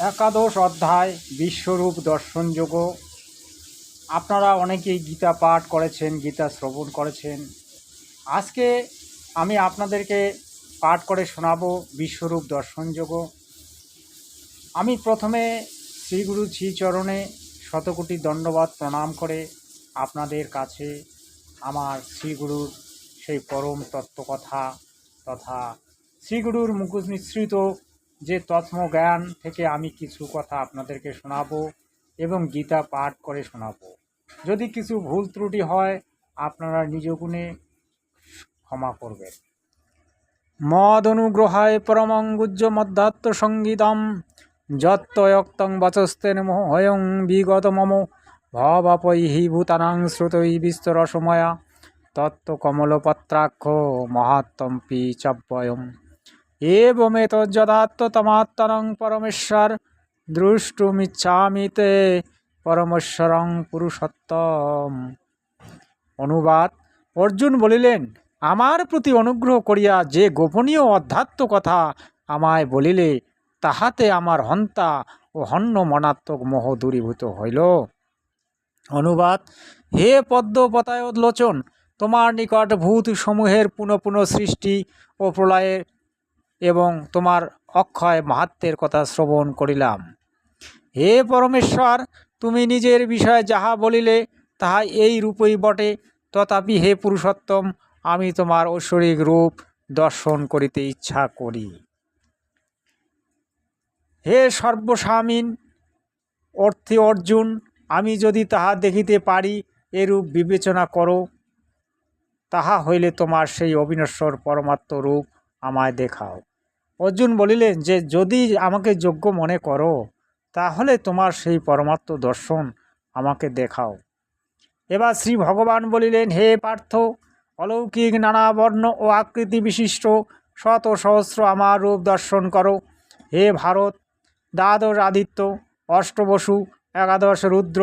একাদশ অধ্যায় বিশ্বরূপ দর্শনযোগ্য। আপনারা অনেকেই গীতা পাঠ করেছেন, গীতা শ্রবণ করেছেন। আজকে আমি আপনাদেরকে পাঠ করে শোনাবো বিশ্বরূপ দর্শনযোগ্য। আমি প্রথমে শ্রীগুরু শ্রীচরণে শতকোটি দণ্ডবাদ প্রণাম করে আপনাদের কাছে আমার শ্রীগুরুর সেই পরম তত্ত্বকথা তথা শ্রীগুরুর মুখ নিঃসৃত যে তত্ত্বজ্ঞান থেকে আমি কিছু কথা আপনাদেরকে শোনাবো এবং গীতা পাঠ করে শোনাবো। যদি কিছু ভুল ত্রুটি হয় আপনারা নিজ গুণে ক্ষমা করবেন। মদ অনুগ্রহায় পরমঙ্গুজ্য মধ্যাত্ম সঙ্গীতম যত্তয়ক্তং বচস্তেন মোহয়ং বিগত মম ভবাপৈহি ভূতানাং শ্রুতৈ বিস্তরসময়া তত্ত্বকমলপত্রাক্ষ মহাত্মপি চব্বয়ম এবমেতজ্জদাত্মতমাত্মনং পরমেশ্বর দ্রষ্টুমিচ্ছামি তে পরমেশ্বরং পুরুষোত্তম। অনুবাদ: অর্জুন বলিলেন, আমার প্রতি অনুগ্রহ করিয়া যে গোপনীয় অধ্যাত্ম কথা আমায় বলিলে তাহাতে আমার হন্তা ও হন্য মনাত্মক মোহ দূরীভূত হইল। অনুবাদ: হে পদ্মপতায়োলোচন, তোমার নিকট ভূত সমূহের পুনঃ পুনঃ সৃষ্টি ও প্রলয়ের এবং তোমার অক্ষয় মাহাত্ম্যের কথা শ্রবণ করিলাম। হে পরমেশ্বর, তুমি নিজের বিষয়ে যাহা বলিলে তাহা এই রূপই বটে। তথাপি হে পুরুষোত্তম, আমি তোমার ঐশ্বরিক রূপ দর্শন করিতে ইচ্ছা করি। হে সর্বস্বামীন অর্থে অর্জুন, আমি যদি তাহা দেখিতে পারি এরূপ বিবেচনা করো, তাহা হইলে তোমার সেই অবিনশ্বর পরমাত্ম রূপ আমায় দেখাও। অর্জুন বলিলেন যে যদি আমাকে যোগ্য মনে করো তাহলে তোমার সেই পরমাত্ম দর্শন আমাকে দেখাও। এবার শ্রী ভগবান বলিলেন, হে পার্থ, অলৌকিক নানা বর্ণ ও আকৃতি বিশিষ্ট শত সহস্র আমার রূপ দর্শন করো। হে ভারত, দ্বাদশ আদিত্য, অষ্টবসু, একাদশ রুদ্র,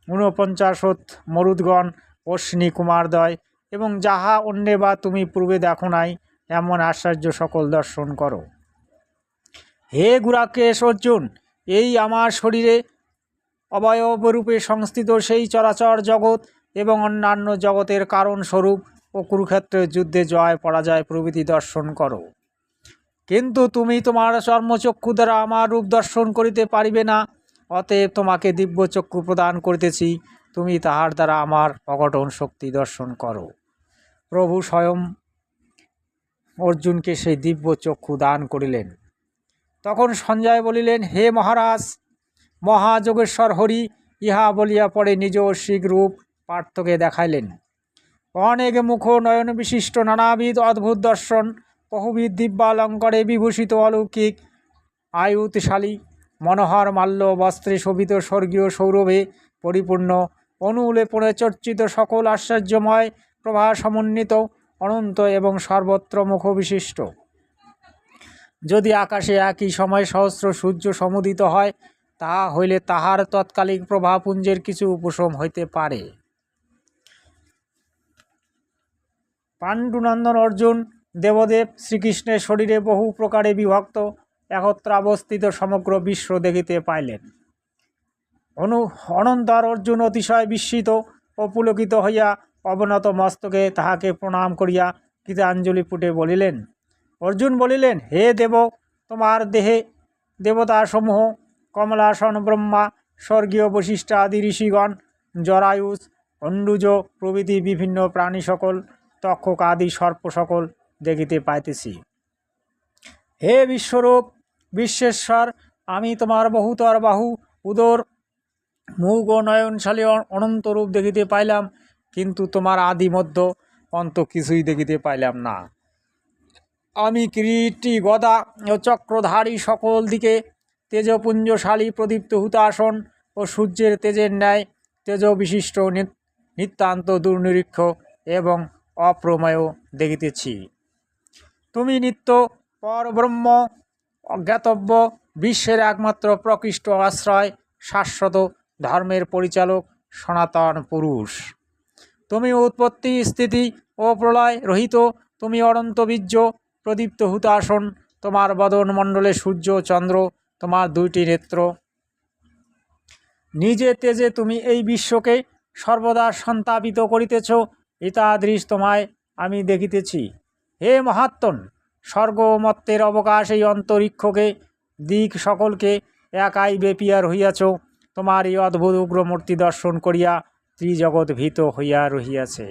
49 মরুদ্গণ, অশ্বিনী কুমারদ্বয় এবং যাহা অন্যে বা তুমি পূর্বে দেখো নাই এমন আশ্চর্য সকল দর্শন করো। হে গুরাকেশ অর্জুন, এই আমার শরীরে অবয়বরূপে সংস্থিত সেই চরাচর জগৎ এবং অন্যান্য জগতের কারণ স্বরূপ ও কুরুক্ষেত্রের যুদ্ধে জয় পরাজয় প্রভৃতি দর্শন করো। কিন্তু তুমি তোমার চর্মচক্ষু দ্বারা আমার রূপ দর্শন করিতে পারিবে না। অতএব তোমাকে দিব্য চক্ষু প্রদান করিতেছি, তুমি তাহার দ্বারা আমার অঘটন শক্তি দর্শন করো। প্রভু স্বয়ং অর্জুনকে সেই দিব্য চক্ষু দান করিলেন। তখন সঞ্জয় বলিলেন, হে মহারাজ, মহাযোগেশ্বর হরি ইহা বলিয়া পরে নিজ ঐশ্বিক রূপ পার্থকে দেখাইলেন। অনেক মুখ নয়ন বিশিষ্ট নানাবিধ অদ্ভুত দর্শন, বহুবিধ দিব্যালঙ্কারে বিভূষিত অলৌকিক আয়ুতশালী মনোহর মাল্য বস্ত্রে শোভিত স্বর্গীয় সৌরভে পরিপূর্ণ অনুলেপনে চর্চিত সকল আশ্চর্যময় প্রভা সমন্বিত অনন্ত এবং সর্বত্র মুখ বিশিষ্ট। যদি আকাশে একই সময় সহস্র সূর্য সমুদিত হয় তাহা হইলে তাহার তৎকালিক প্রভাপুঞ্জের কিছু উপশম হইতে পারে। পাণ্ডুনন্দন অর্জুন দেবদেব শ্রীকৃষ্ণের শরীরে বহু প্রকারে বিভক্ত একত্রাবস্থিত সমগ্র বিশ্ব দেখিতে পাইলেন। অনন্তর অর্জুন অতিশয় বিস্মিত ও পুলকিত হইয়া অবনত মস্তকে তাহাকে প্রণাম করিয়া কৃতাঞ্জলি পুটে বলিলেন। অর্জুন বলিলেন, হে দেব, তোমার দেহে দেবতাসমূহ, কমলাসন ব্রহ্মা, স্বর্গীয় বশিষ্ঠ আদি ঋষিগণ, জরায়ুজ, অন্ডুজ প্রভৃতি বিভিন্ন প্রাণী সকল, তক্ষক আদি সর্প সকল দেখিতে পাইতেছি। হে বিশ্বরূপ বিশ্বেশ্বর, আমি তোমার বহুতর বাহু, উদর, মুখ ও নয়নশালী অনন্ত রূপ দেখিতে পাইলাম, কিন্তু তোমার আদি মধ্য অন্ত কিছুই দেখিতে পাইলাম না। আমি কিরীটি গদা ও চক্রধারী, সকল দিকে তেজপুঞ্জশালী প্রদীপ্ত হুতাসন ও সূর্যের তেজের ন্যায় তেজ বিশিষ্ট নিতান্ত দুর্নিরীক্ষ এবং অপ্রমেয় দেখিতেছি। তুমি নিত্য পরব্রহ্ম, অজ্ঞাতব্য, বিশ্বের একমাত্র প্রকৃষ্ট আশ্রয়, শাশ্বত ধর্মের পরিচালক, সনাতন পুরুষ। তুমি উৎপত্তি স্থিতি ও প্রলয় রহিত, তুমি অনন্ত বীর্য প্রদীপ্ত হুতাসন, তোমার বদন মণ্ডলে সূর্য চন্দ্র তোমার দুইটি নেত্র। নিজে তেজে তুমি এই বিশ্বকে সর্বদা সন্তাপিত করিতেছ, ইতাদৃশ তোমায় আমি দেখিতেছি। হে মহাত্মন, স্বর্গ মত্তের অবকাশ এই অন্তরিক্ষকে দিক সকলকে একাই ব্যাপিয়া রহিয়াছ। তোমার এই অদ্ভুত উগ্রমূর্তি দর্শন করিয়া ত্রিজগৎ ভীত হইয়া রহিয়াছে।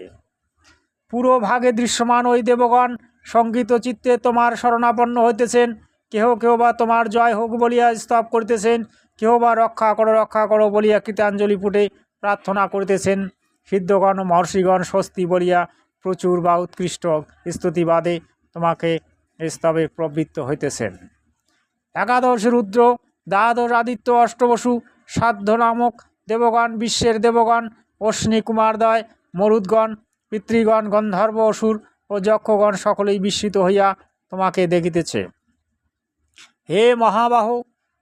পুরো ভাগে দৃশ্যমান ওই দেবগণ শঙ্কিত চিত্তে তোমার শরণাপন্ন হইতেছেন। কেহ কেহ বা তোমার জয় হোক বলিয়া স্তব করিতেছেন, কেহ বা রক্ষা করো বলিয়া কৃতাঞ্জলি পুটে প্রার্থনা করিতেছেন। সিদ্ধগণ মহর্ষিগণ স্বস্তি বলিয়া প্রচুর বা উৎকৃষ্ট স্তুতিবাদে তোমাকে স্তবে প্রবৃত্ত হইতেছেন। একাদশ রুদ্র, দ্বাদশ আদিত্য, অষ্টবসু, সাধ্য নামক দেবগণ, বিশ্বের দেবগণ, অশ্বিনী কুমারদ্বয়, মরুদ্গণ, পিতৃগণ, গন্ধর্ব, অসুর ও যক্ষগণ সকলেই বিস্মিত হইয়া তোমাকে দেখিতেছে। হে মহাবাহু,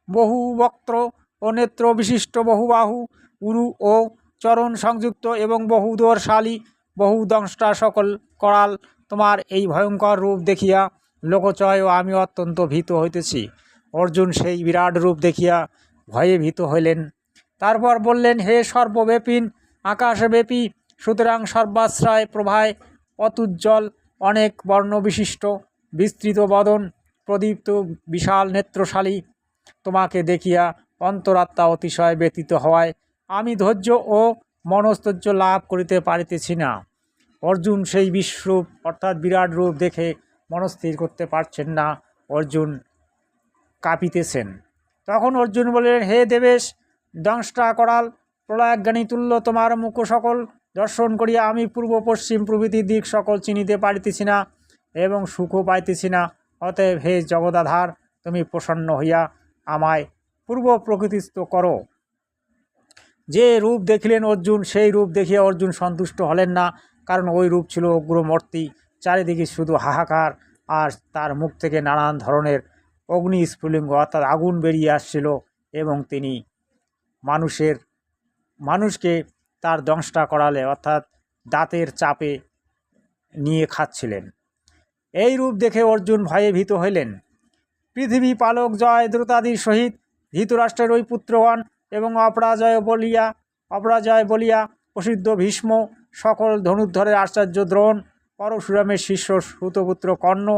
বহু বক্ত্র ও নেত্র বিশিষ্ট, বহুবাহু, উরু ও চরণ সংযুক্ত এবং বহু দোরশালী, বহু দংষ্টা সকল করাল, তোমার এই ভয়ঙ্কর রূপ দেখিয়া লোকচয় ও আমি অত্যন্ত ভীত হইতেছি। অর্জুন সেই বিরাট রূপ দেখিয়া ভয়ে ভীত হইলেন। তারপর বললেন, হে সর্বব্যাপী, আকাশব্যাপী, সুতরাং সর্বাশ্রয় প্রভায় অতুজ্জ্বল, অনেক বর্ণবিশিষ্ট, বিস্তৃত বদন, প্রদীপ্ত বিশাল নেত্রশালী, তোমাকে দেখিয়া অন্তরাত্মা অতিশয় ব্যতীত হওয়ায় আমি ধৈর্য ও মনস্তৈর্য লাভ করিতে পারিতেছি না। অর্জুন সেই বিশ্বরূপ অর্থাৎ বিরাট রূপ দেখে মনস্থির করতে পারছেন না। অর্জুন কাঁপিতেছেন। তখন অর্জুন বললেন, হে দেবেশ, দংষ্টা করাল, প্রলয়জ্ঞানী তুল্য তোমার মুখ সকল দর্শন করিয়া আমি পূর্ব পশ্চিম প্রভৃতি দিক সকল চিনিতে পারিতেছি না এবং সুখও পাইতেছি না। অতএব হে জগদাধার, তুমি প্রসন্ন হইয়া আমায় পূর্ব প্রকৃতিস্থ করো। যে রূপ দেখিলেন অর্জুন, সেই রূপ দেখিয়া অর্জুন সন্তুষ্ট হলেন না, কারণ ওই রূপ ছিল উগ্রমূর্তি। চারিদিকে শুধু হাহাকার, আর তার মুখ থেকে নানান ধরনের অগ্নি স্ফুলিঙ্গ অর্থাৎ আগুন বেরিয়ে আসছিল এবং তিনি মানুষকে তার দংষ্টা করালে অর্থাৎ দাঁতের চাপে নিয়ে খাচ্ছিলেন। এই রূপ দেখে অর্জুন ভয়ে ভীত হইলেন। পৃথিবী পালক জয় দ্রুতাদির সহিত ধৃতরাষ্ট্রের ওই পুত্রগণ এবং অপরাজয় বলিয়া প্রসিদ্ধ ভীষ্ম, সকল ধনুর্ধরের আচার্য দ্রোণ, পরশুরামের শিষ্য সুতপুত্র কর্ণ,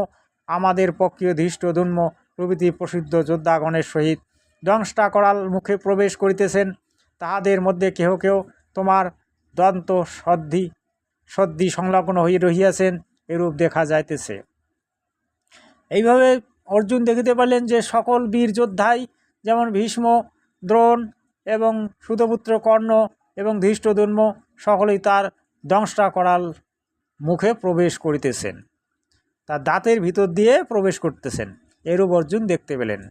আমাদের পক্ষীয় ধৃষ্টদ্যুম্ন প্রভৃতি প্রসিদ্ধ যোদ্ধাগণের সহিত দংষ্টা করাল মুখে প্রবেশ করিতেছেন। তাহাদের মধ্যে কেহ কেহ তোমার দন্ত সদ্ধি সংলগ্ন হয়ে রহিয়াছেন, এরূপ দেখা যাইতেছে। এইভাবে অর্জুন দেখিতে পারলেন যে সকল বীর যোদ্ধাই, যেমন ভীষ্ম, দ্রোণ এবং সুতপুত্র কর্ণ এবং ধৃষ্টদ্যুম্ন, সকলেই তার দংষ্টা করাল মুখে প্রবেশ করিতেছেন, তার দাঁতের ভিতর দিয়ে প্রবেশ করতেছেন। এরূপ অর্জুন দেখতে পেলেন।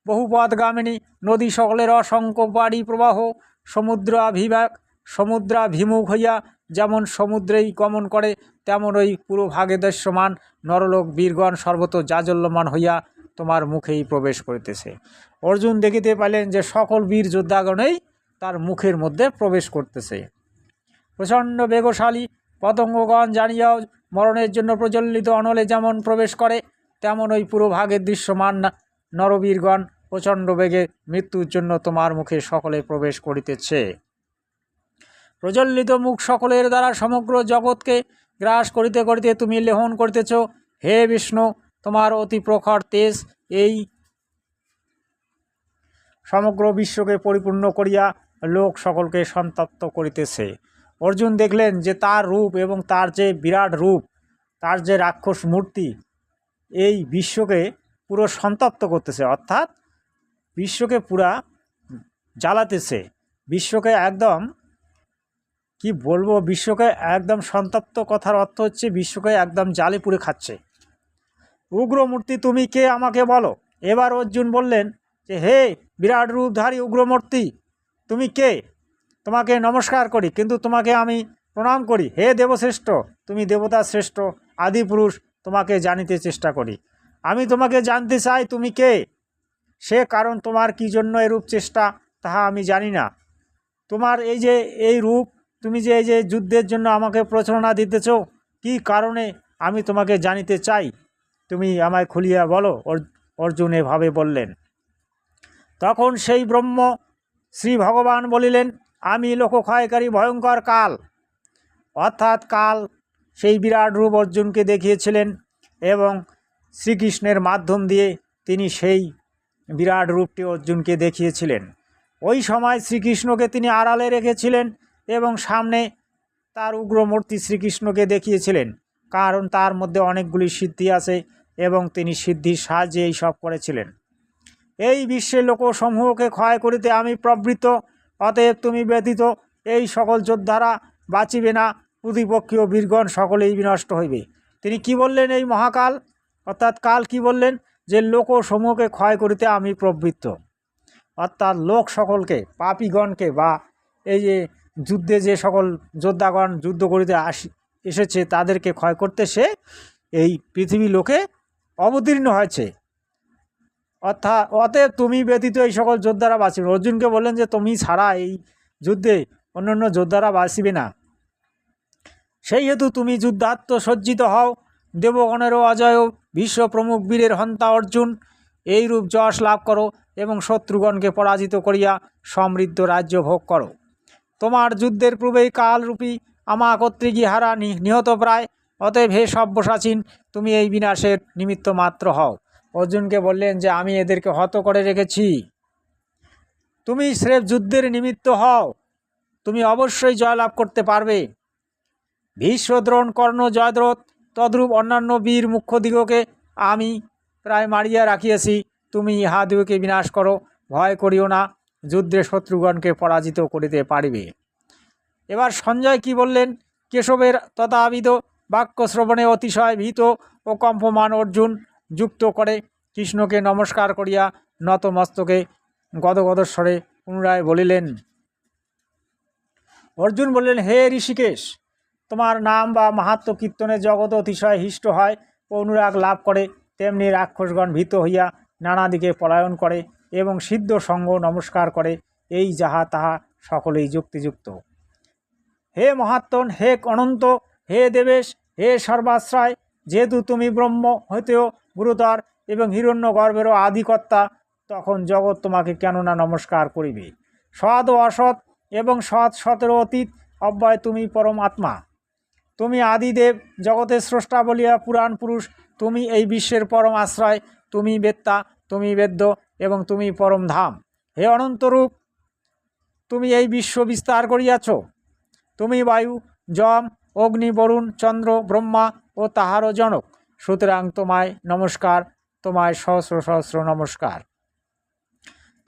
বহুপদগামিনী নদী সকলের অসংখ্য বাড়ি প্রবাহ, সমুদ্রাভিমুখ হইয়া যেমন সমুদ্রেই গমন করে, তেমন ওই পুরো ভাগে দৃশ্যমান নরলোক বীরগণ সর্বত জাজল্যমান হইয়া তোমার মুখেই প্রবেশ করিতেছে। অর্জুন দেখিতে পাইলেন যে সকল বীর যোদ্ধাগণেই তার মুখের মধ্যে প্রবেশ করতেছে। প্রচণ্ড বেগশালী পতঙ্গগণ জানিয়াও মরণের জন্য প্রজ্বলিত অনলে যেমন প্রবেশ করে, তেমন ওই পুরো ভাগের দৃশ্যমান নরবীরগণ প্রচণ্ড বেগে মৃত্যুর জন্য তোমার মুখে সকলে প্রবেশ করিতেছে। প্রজ্বলিত মুখ সকলের দ্বারা সমগ্র জগৎকে গ্রাস করিতে করিতে তুমি লেহন করিতেছ। হে বিষ্ণু, তোমার অতি প্রখর তেজ এই সমগ্র বিশ্বকে পরিপূর্ণ করিয়া লোক সকলকে সন্তপ্ত করিতেছে। অর্জুন দেখলেন যে তার রূপ এবং তার যে বিরাট রূপ, তার যে রাক্ষস মূর্তি এই বিশ্বকে পুরো সন্তপ্ত করতেছে, অর্থাৎ বিশ্বকে পুরা জ্বালাতেছে। বিশ্বকে একদম কি বলবো, বিশ্বকে একদম সন্তপ্ত, কথার অর্থ হচ্ছে বিশ্বকে একদম জ্বালে পুড়ে খাচ্ছে। উগ্রমূর্তি তুমি কে আমাকে বলো। এবার অর্জুন বললেন যে, হে বিরাট রূপধারী উগ্রমূর্তি, তুমি কে? তোমাকে নমস্কার করি, কিন্তু তোমাকে আমি প্রণাম করি। হে দেবশ্রেষ্ঠ, তুমি দেবতা শ্রেষ্ঠ আদিপুরুষ, তোমাকে জানিতে চেষ্টা করি। আমি তোমাকে জানতে চাই তুমি কে, সে কারণ তোমার কি জন্য এরূপ চেষ্টা তাহা আমি জানি না। তোমার এই রূপ, তুমি যে এই যে যুদ্ধের জন্য আমাকে প্রচারণা দিতেছ, কি কারণে আমি তোমাকে জানিতে চাই, তুমি আমায় খুলিয়া বলো। অর্জুন এভাবে বললেন। তখন সেই ব্রহ্ম শ্রী ভগবান বলিলেন, আমি লোকক্ষয়কারী ভয়ঙ্কর কাল। অর্থাৎ কাল সেই বিরাট রূপ অর্জুনকে দেখিয়েছিলেন এবং শ্রীকৃষ্ণের মাধ্যম দিয়ে তিনি সেই বিরাট রূপটি অর্জুনকে দেখিয়েছিলেন। ওই সময় শ্রীকৃষ্ণকে তিনি আড়ালে রেখেছিলেন এবং সামনে তার উগ্রমূর্তি শ্রীকৃষ্ণকে দেখিয়েছিলেন, কারণ তার মধ্যে অনেকগুলি সিদ্ধি আছে এবং তিনি সিদ্ধির সাহায্যে এই সব করেছিলেন। এই বিশ্বের লোকসমূহকে ক্ষয় করিতে আমি প্রবৃত্ত, অতএব তুমি ব্যতীত এই সকল যোদ্ধারা বাঁচিবে না, প্রতিপক্ষীয় বীরগণ সকলেই বিনষ্ট হইবে। তিনি কি বললেন? এই মহাকাল অর্থাৎ কাল কি বললেন? যে লোকসমূহকে ক্ষয় করিতে আমি প্রবৃত্ত, অর্থাৎ লোক সকলকে, পাপীগণকে বা এই যে যুদ্ধে যে সকল যোদ্ধাগণ যুদ্ধ করিতে এসেছে তাদেরকে ক্ষয় করতে সে এই পৃথিবী লোকে অবতীর্ণ হয়েছে। অর্থাৎ অতএব তুমি ব্যতীত এই সকল যোদ্ধারা বাঁচিবে। অর্জুনকে বললেন যে তুমি ছাড়া এই যুদ্ধে অন্যান্য যোদ্ধারা বাঁচিবে না, সেই হেতু তুমি যুদ্ধাত্ম সজ্জিত হও। দেবগণেরও অজয় বিশ্ব প্রমুখ বীরের হন্তা অর্জুন, এইরূপ যশ লাভ করো এবং শত্রুগণকে পরাজিত করিয়া সমৃদ্ধ রাজ্য ভোগ করো। তোমার যুদ্ধের পূর্বেই কালরূপী আমা কর্তৃক ইহারা নিহত প্রায়, অতএব হে সব্যসাচীন, তুমি এই বিনাশের নিমিত্ত মাত্র হও। অর্জুনকে বললেন যে আমি এদেরকে হত করে রেখেছি, তুমি স্রেফ যুদ্ধের নিমিত্ত হও, তুমি অবশ্যই জয়লাভ করতে পারবে। ভীষ্ম, দ্রোণ, কর্ণ, জয়দ্রথ তদ্রূপ অন্যান্য বীর মুখ্যদিগকে আমি প্রায় মারিয়া রাখিয়াছি, তুমি ইহাদিগকে বিনাশ করো, ভয় করিও না, যুদ্ধে শত্রুগণকে পরাজিত করিতে পারিবে। এবার সঞ্জয় কি বললেন? কেশবের তথাবিধ বাক্য শ্রবণে অতিশয় ভীত ও কম্পমান অর্জুন যুক্ত করে কৃষ্ণকে নমস্কার করিয়া নতমস্তকে গদগদস্বরে পুনরায় বলিলেন। অর্জুন বললেন, হে ঋষিকেশ, তোমার নাম বা মাহাত্ম্য কীর্তনে জগৎ অতিশয় হিষ্ট হয় ও অনুরাগ লাভ করে, তেমনি রাক্ষসগণ ভীত হইয়া নানা দিকে পলায়ন করে এবং সিদ্ধ সঙ্গ নমস্কার করে, এই যাহা তাহা সকলেই যুক্তিযুক্ত। হে মহাত্মন, হে অনন্ত, হে দেবেশ, হে সর্বাশ্রয়, যেহেতু তুমি ব্রহ্ম হইতেও গুরুতর এবং হিরণ্য গর্ভেরও আদিকর্তা, তখন জগৎ তোমাকে কেননা নমস্কার করিবে। সৎ ও অসৎ এবং সৎ সতেরও অতীত অব্যয় তুমি পরম আত্মা, তুমি আদিদেব, জগতের স্রষ্টা বলিয়া পুরাণ পুরুষ, তুমি এই বিশ্বের পরম আশ্রয়, তুমি বেত্তা, তুমি বেদ্য এবং তুমি পরম ধাম। হে অনন্তরূপ, তুমি এই বিশ্ব বিস্তার করিয়াছ, তুমি বায়ু, যম, অগ্নি, বরুণ, চন্দ্র, ব্রহ্মা ও তাহারও জনক, সুতরাং তোমায় নমস্কার, তোমায় সহস্র সহস্র নমস্কার।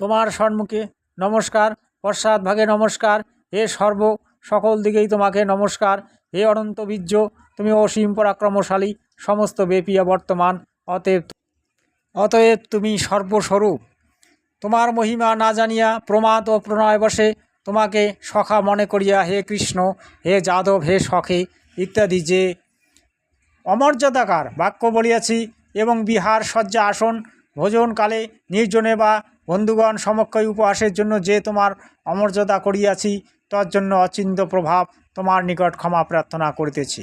তোমার সম্মুখে নমস্কার, পশ্চাৎভাগে নমস্কার, হে সর্ব সকল দিকেই তোমাকে নমস্কার। হে অনন্ত বীর্য, তুমি অসীম পরাক্রমশালী, সমস্ত ব্যাপিয়া বর্তমান, অতএব তুমি সর্বস্বরূপ। তোমার মহিমা না জানিয়া প্রমাদ ও প্রণয় বসে তোমাকে সখা মনে করিয়া হে কৃষ্ণ, হে যাদব, হে সখে ইত্যাদি যে অমর্যাদাকার বাক্য বলিয়াছি এবং বিহার শয্যা আসন ভোজনকালে নির্জনে বা বন্ধুগণ সমক্ষে উপহাসের জন্য যে তোমার অমর্যাদা করিয়াছি, তজ্জন্য অচিন্ত প্রভাব তোমার নিকট ক্ষমা প্রার্থনা করিতেছি।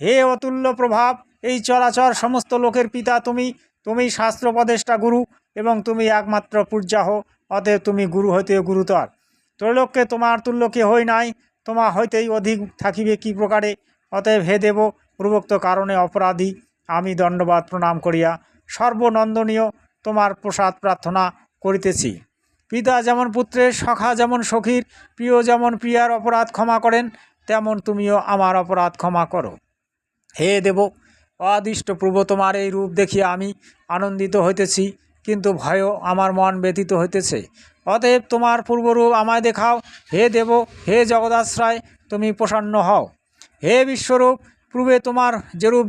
হে অতুল্য প্রভাব, এই চরাচর সমস্ত লোকের পিতা তুমি, তুমি শাস্ত্রোপদেষ্টা গুরু এবং তুমি একমাত্র পূজ্যাহ, অতএব তুমি গুরু হইতে গুরুতর। ত্রৈলোক্যে তোমার তুল্য কে হই নাই, তোমা হইতেই অধিক থাকিবে কি প্রকারে। অতএব হে দেব, পূর্বোক্ত কারণে অপরাধী আমি দণ্ডবাদ প্রণাম করিয়া সর্বনন্দনীয় তোমার প্রসাদ প্রার্থনা করিতেছি। পিতা যেমন পুত্রের, সখা যেমন সখীর, প্রিয় যেমন প্রিয়ার অপরাধ ক্ষমা করেন, তেমন তুমিও আমার অপরাধ ক্ষমা করো। হে দেব, অদৃষ্ট পূর্ব তোমার এই রূপ দেখিয়া আমি আনন্দিত হইতেছি, কিন্তু ভয়ও আমার মন ব্যথিত হইতেছে। অতএব তোমার পূর্বরূপ আমায় দেখাও। হে দেব, হে জগদাশ্রয়, তুমি প্রসন্ন হও। হে বিশ্বরূপ, পূর্বে তোমার যে রূপ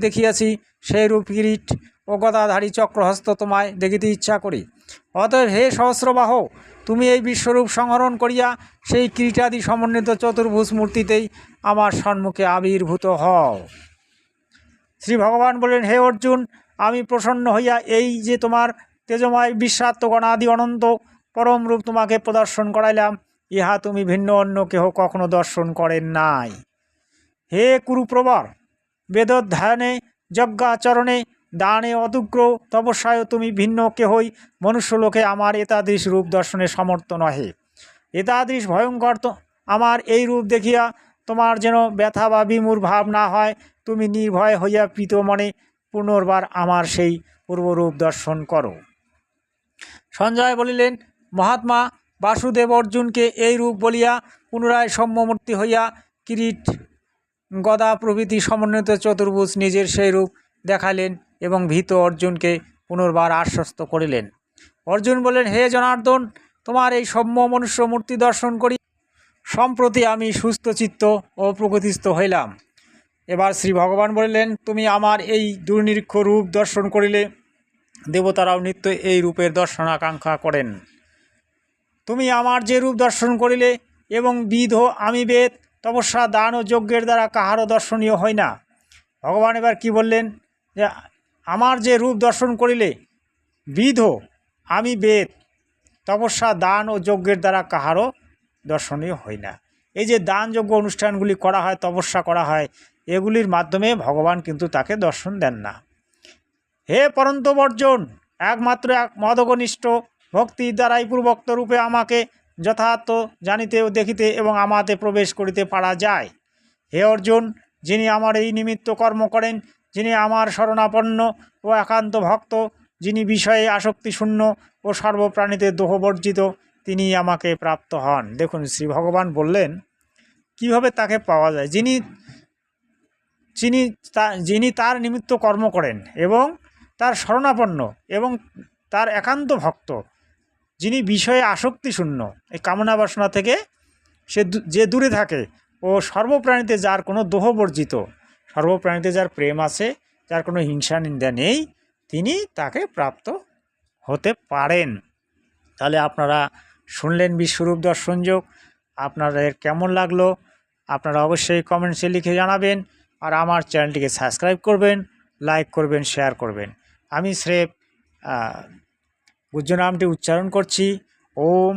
দেখিয়াছি সেই রূপ কিরীট ও গদাধারী চক্রহস্ত তোমায় দেখিতে ইচ্ছা করি। অতএব হে সহস্রবাহ, তুমি এই বিশ্বরূপ সংহরণ করিয়া সেই কিরীটাদি সমন্বিত চতুর্ভুজ মূর্তিতেই আমার সম্মুখে আবির্ভূত হও। শ্রী ভগবান বলেন, হে অর্জুন, আমি প্রসন্ন হইয়া এই যে তোমার তেজময় বিশ্বাত্মগণাদি অনন্ত পরম রূপ তোমাকে প্রদর্শন করাইলাম, ইহা তুমি ভিন্ন অন্য কেহ কখনো দর্শন করেন নাই। হে কুরুপ্রবর, বেদধ্যায়নে, যজ্ঞাচরণে দানে অদুগ্র তপস্যায় তুমি ভিন্ন কেহই মনুষ্যলোকে আমার এতাদৃশ রূপ দর্শনে সমর্থ নহে। এতাদৃশ ভয়ঙ্কর তো আমার এই রূপ দেখিয়া তোমার যেন ব্যথা বা বিমূঢ় ভাব না হয়, তুমি নির্ভয় হইয়া প্রীত মনে পুনর্বার আমার সেই পূর্বরূপ দর্শন করো। সঞ্জয় বলিলেন, মহাত্মা বাসুদেব অর্জুনকে এই রূপ বলিয়া পুনরায় সৌম্যমূর্তি হইয়া কিরীট গদা প্রভৃতি সমন্বিত চতুর্ভুজ নিজের সেই রূপ দেখাইলেন এবং ভীত অর্জুনকে পুনর্বার আশ্বস্ত করিলেন। অর্জুন বললেন, হে জনার্দন, তোমার এই সৌম্য মনুষ্য মূর্তি দর্শন করি সম্প্রতি আমি সুস্থ চিত্ত ও প্রকৃতিস্থ হইলাম। এবার শ্রী ভগবান বলিলেন, তুমি আমার এই দুর্নিরীক্ষ রূপ দর্শন করিলে দেবতারাও নিত্য এই রূপের দর্শনাকাঙ্ক্ষা করেন। তুমি আমার যে রূপ দর্শন করিলে এবং বিধ আমি বেদ তপস্যা দান ও যজ্ঞের দ্বারা কাহারও দর্শনীয় হয় না। ভগবান এবার কি বললেন, যে আমার যে রূপ দর্শন করিলে বিধ আমি বেদ তপস্যা দান ও যজ্ঞের দ্বারা কাহারও দর্শনীয় হয় না। এই যে দান যজ্ঞ অনুষ্ঠানগুলি করা হয়, তপস্যা করা হয়, এগুলির মাধ্যমে ভগবান কিন্তু তাকে দর্শন দেন না। হে পরন্তপ অর্জুন, একমাত্র এক মদগনিষ্ঠ ভক্তির দ্বারাই পূর্বোক্ত রূপে আমাকে যথার্থ জানিতে ও দেখিতে এবং আমাতে প্রবেশ করিতে পারা যায়। হে অর্জুন, যিনি আমার এই নিমিত্ত কর্ম করেন, যিনি আমার শরণাপন্ন ও একান্ত ভক্ত, যিনি বিষয়ে আসক্তি শূন্য ও সর্বপ্রাণীতে দোহবর্জিত, তিনি আমাকে প্রাপ্ত হন। দেখুন শ্রী ভগবান বললেন কিভাবে তাকে পাওয়া যায়। যিনি তার নিমিত্ত কর্ম করেন এবং তার শরণাপন্ন এবং তার একান্ত ভক্ত, যিনি বিষয়ে আসক্তি শূন্য, এই কামনা বাসনা থেকে যে দূরে থাকে, ও সর্বপ্রাণীতে যার কোনো দোহবর্জিত, সর্বপ্রাণীতে যার প্রেম আছে, যার কোনো হিংসা নিন্দা নেই, তিনি তাকে প্রাপ্ত হতে পারেন। তাহলে আপনারা শুনলেন বিশ্বরূপ দর্শনযোগ। আপনাদের কেমন লাগলো আপনারা অবশ্যই কমেন্টসে লিখে জানাবেন। আর আমার চ্যানেলটিকে সাবস্ক্রাইব করবেন, লাইক করবেন, শেয়ার করবেন। আমি স্রেফ পূজ্য নামটি উচ্চারণ করছি। ওম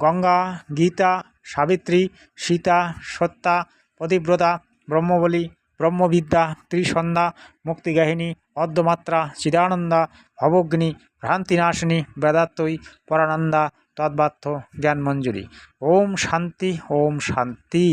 গঙ্গা, গীতা, সাবিত্রী, সীতা, সত্যা, পতিব্রতা, ব্রহ্মবলী, ব্রহ্মবিদ্যা, ত্রিসন্ধ্যা, মুক্তিগাহিনী, অর্ধমাত্রা, চিদানন্দা, ভবগ্নি, ভ্রান্তিনাশিনী, বেদাত্তই, পরানন্দা, তদ্বার্থ জ্ঞানমঞ্জুরি। ওম শান্তি, ওম শান্তি।